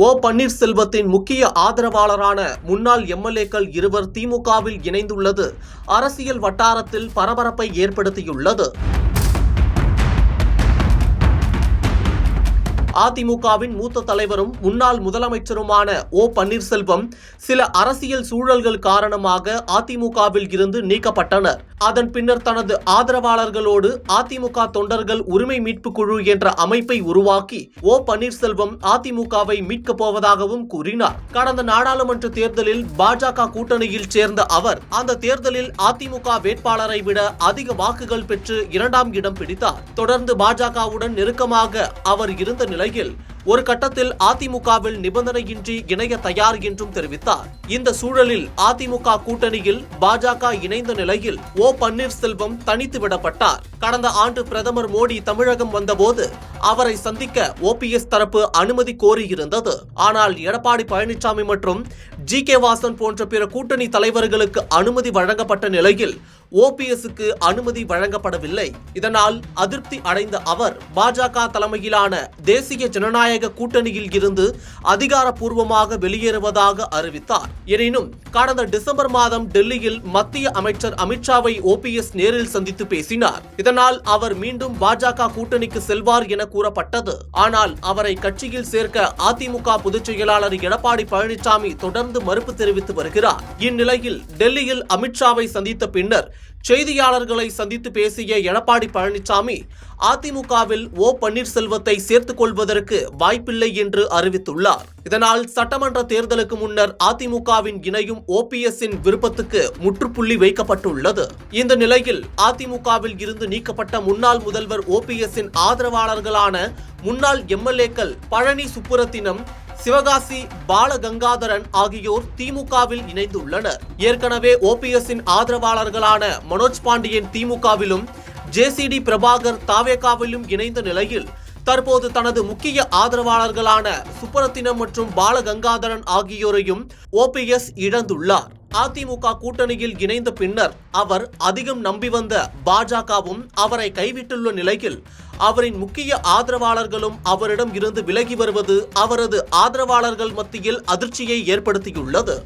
பன்னீர்செல்வத்தின் முக்கிய ஆதரவாளரான முன்னாள் எம்எல்ஏக்கள் இருவர் திமுகவில் இணைந்துள்ளது அரசியல் வட்டாரத்தில் பரபரப்பை ஏற்படுத்தியுள்ளது. அதிமுகவின் மூத்த தலைவரும் முன்னாள் முதலமைச்சருமான பன்னீர்செல்வம் சில அரசியல் சூழல்கள் காரணமாக அதிமுகவில் இருந்து நீக்கப்பட்டனர். அதன் பின்னர் தனது ஆதரவாளர்களோடு அதிமுக தொண்டர்கள் உரிமை மீட்பு குழு என்ற அமைப்பை உருவாக்கி பன்னீர்செல்வம் அதிமுகவை மீட்கப் போவதாகவும் கூறினார். கடந்த நாடாளுமன்ற தேர்தலில் பாஜக கூட்டணியில் சேர்ந்த அவர் அந்த தேர்தலில் அதிமுக வேட்பாளரை விட அதிக வாக்குகள் பெற்று 2ஆம் இடம் பிடித்தார். தொடர்ந்து பாஜகவுடன் நெருக்கமாக அவர் இருந்த நிலையில் ஒரு கட்டத்தில் அதிமுகவில் நிபந்தனையின்றி இணைய தயார் என்றும் தெரிவித்தார். இந்த சூழலில் அதிமுக கூட்டணியில் பாஜக இணைந்த நிலையில் பன்னீர்செல்வம் தனித்து விடப்பட்டார். கடந்த ஆண்டு பிரதமர் மோடி தமிழகம் வந்தபோது அவரை சந்திக்க ஓபிஎஸ் தரப்பு அனுமதி கோரியிருந்தது. ஆனால் எடப்பாடி பழனிசாமி மற்றும் ஜி.கே. வாசன் போன்ற பிற கூட்டணி தலைவர்களுக்கு அனுமதி வழங்கப்பட்ட நிலையில் ஓபிஎஸ்க்கு அனுமதி வழங்கப்படவில்லை. இதனால் அதிருப்தி அடைந்த அவர் பாஜக தலைமையிலான தேசிய ஜனநாயக கூட்டணியில் இருந்து அதிகாரப்பூர்வமாக வெளியேறுவதாக அறிவித்தார். எனினும் கடந்த டிசம்பர் மாதம் டெல்லியில் மத்திய அமைச்சர் அமித்ஷாவை ஓபிஎஸ் நேரில் சந்தித்து பேசினார். இதனால் அவர் மீண்டும் பாஜக கூட்டணிக்கு செல்வார் என கூறப்பட்டது. ஆனால் அவரை கட்சியில் சேர்க்க அதிமுக பொதுச் செயலாளர் எடப்பாடி பழனிசாமி தொடர்ந்து மறுப்பு தெரிவித்து வருகிறார். இந்நிலையில் டெல்லியில் அமித்ஷாவை சந்தித்த பின்னர் செய்தியாளர்களை சந்தித்து பேசிய எடப்பாடி பழனிசாமி அதிமுகவில் பன்னீர்செல்வத்தை சேர்த்துக் கொள்வதற்கு வாய்ப்பில்லை என்று அறிவித்துள்ளார். இதனால் சட்டமன்ற தேர்தலுக்கு முன்னர் அதிமுகவின் இணையும் ஓபிஎஸ்ஸின் விருப்பத்துக்கு முற்றுப்புள்ளி வைக்கப்பட்டுள்ளது. இந்த நிலையில் அதிமுகவில் இருந்து நீக்கப்பட்ட முன்னாள் முதல்வர் ஓபிஎஸ்ஸின் ஆதரவாளர்களான முன்னாள் எம்எல்ஏக்கள் பழனி சுப்புரத்தினம், சிவகாசி பாலகங்காதரன் ஆகியோர் திமுகவில் இணைந்துள்ளனர். ஏற்கனவே ஓபிஎஸ்ஸின் ஆதரவாளர்களான மனோஜ் பாண்டியன் திமுகவிலும் ஜே.சி.டி. பிரபாகர் தாவேகாவிலும் இணைந்த நிலையில் தற்போது தனது முக்கிய ஆதரவாளர்களான சுப்புரத்தினம் மற்றும் பாலகங்காதரன் ஆகியோரையும் ஓபிஎஸ் இழந்துள்ளார். அதிமுக கூட்டணியில் இணைந்த பின்னர் அவர் அதிகம் நம்பி வந்த பாஜகவும் அவரை கைவிட்டுள்ள நிலையில் அவரின் முக்கிய ஆதரவாளர்களும் அவரிடம் இருந்து விலகி வருவது அவரது ஆதரவாளர்கள் மத்தியில் அதிர்ச்சியை ஏற்படுத்தியுள்ளது.